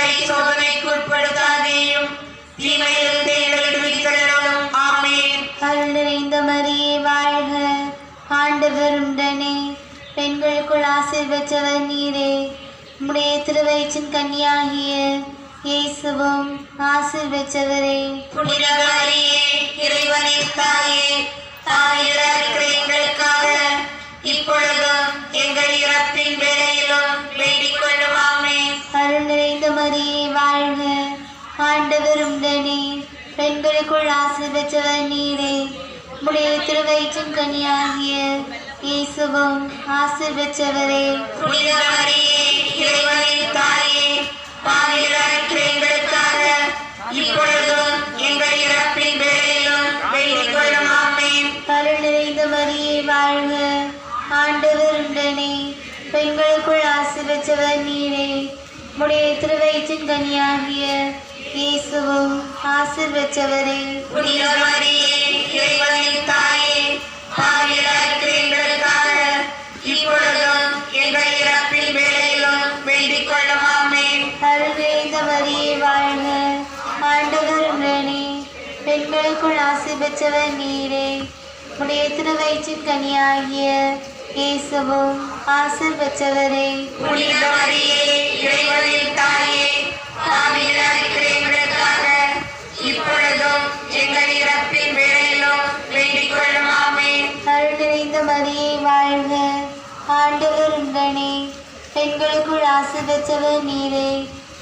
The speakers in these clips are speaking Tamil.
எங்களை சோதனைக்கு உட்படுத்தாதேயும் தீமையிலிருந்து எங்களை விடுவித்தருளும். ஆமென். அருள் நிறைந்த மரியே வாழ்க, ஆண்டவர் உடனே பெண்களுக்குள் ஆசீர் பெற்றவர் நீரே. உம்முடைய திருவயிற்றின் கன்னியாகிய இயேசுவும் ஆசீர் பெற்றவரே. புனித மரியே, இறைவனின் தாயே, தாயில்லாத எங்களுக்காக இப்பொழுதும் எங்கள் இறப்பின் வேளையிலும் வேண்டிக் கொள்ளும். ஆமென். அருள் நிறைந்த மரியே வாழ்க, ஆண்டவர் உடனே பெண்களுக்குள் ஆசீர் பெற்றவர் நீரே. உம்முடைய திருவயிற்றின் கன்னியாகிய இயேசுவும் ஆசீர் பெற்றவரே. புனித மரியே, இறைவனின் தாயே, தாயில்லாத எங்களுக்காக இப்பொழுதும் எங்கள் இறப்பின் வேளையிலும் வேண்டிக் கொள்ளும். ஆமென். அருள் நிறைந்த மரியே வாழ்க, ஆண்டவர் உடனே பெண்களுக்குள் ஆசீர் பெற்றவர் நீரே. உம்முடைய திருவயிற்றின் கன்னியாகிய இயேசுவும் ஆசீர் பெற்றவரே. புனித மரியே, இறைவனின் தாயே, தாயில்லாத எங்களுக்காக இப்பொழுதும் எங்கள் இறப்பின் வேளையிலும் வேண்டிக் கொள்ளும். ஆமென். அருள் நிறைந்த மரியே வாழ்க, ஆண்டவர் உடனே பெண்களுக்குள் ஆசீர் பெற்றவர் நீரே. உம்முடைய திருவயிற்றின் கன்னியாகிய இயேசுவும் ஆசீர் பெற்றவரே. புனித மரியே, இறைவனின் தாயே, தாயில்லாத எங்களுக்காக இப்பொழுதும் எங்கள் இறப்பின் வேளையிலும் வேண்டிக் கொள்ளும். ஆமென். அருள் நிறைந்த மரியே வாழ்க, ஆண்டவர் உடனே பெண்களுக்குள் ஆசீர் பெற்றவர் நீரே.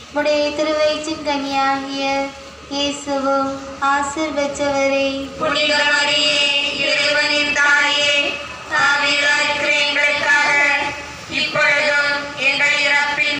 உம்முடைய திருவயிற்றின் கன்னியாகிய இயேசுவும் ஆசீர் பெற்றவரே. புனித மரியே, இறைவனின் தாயே, தாயில்லாத எங்களுக்காக இப்பொழுதும்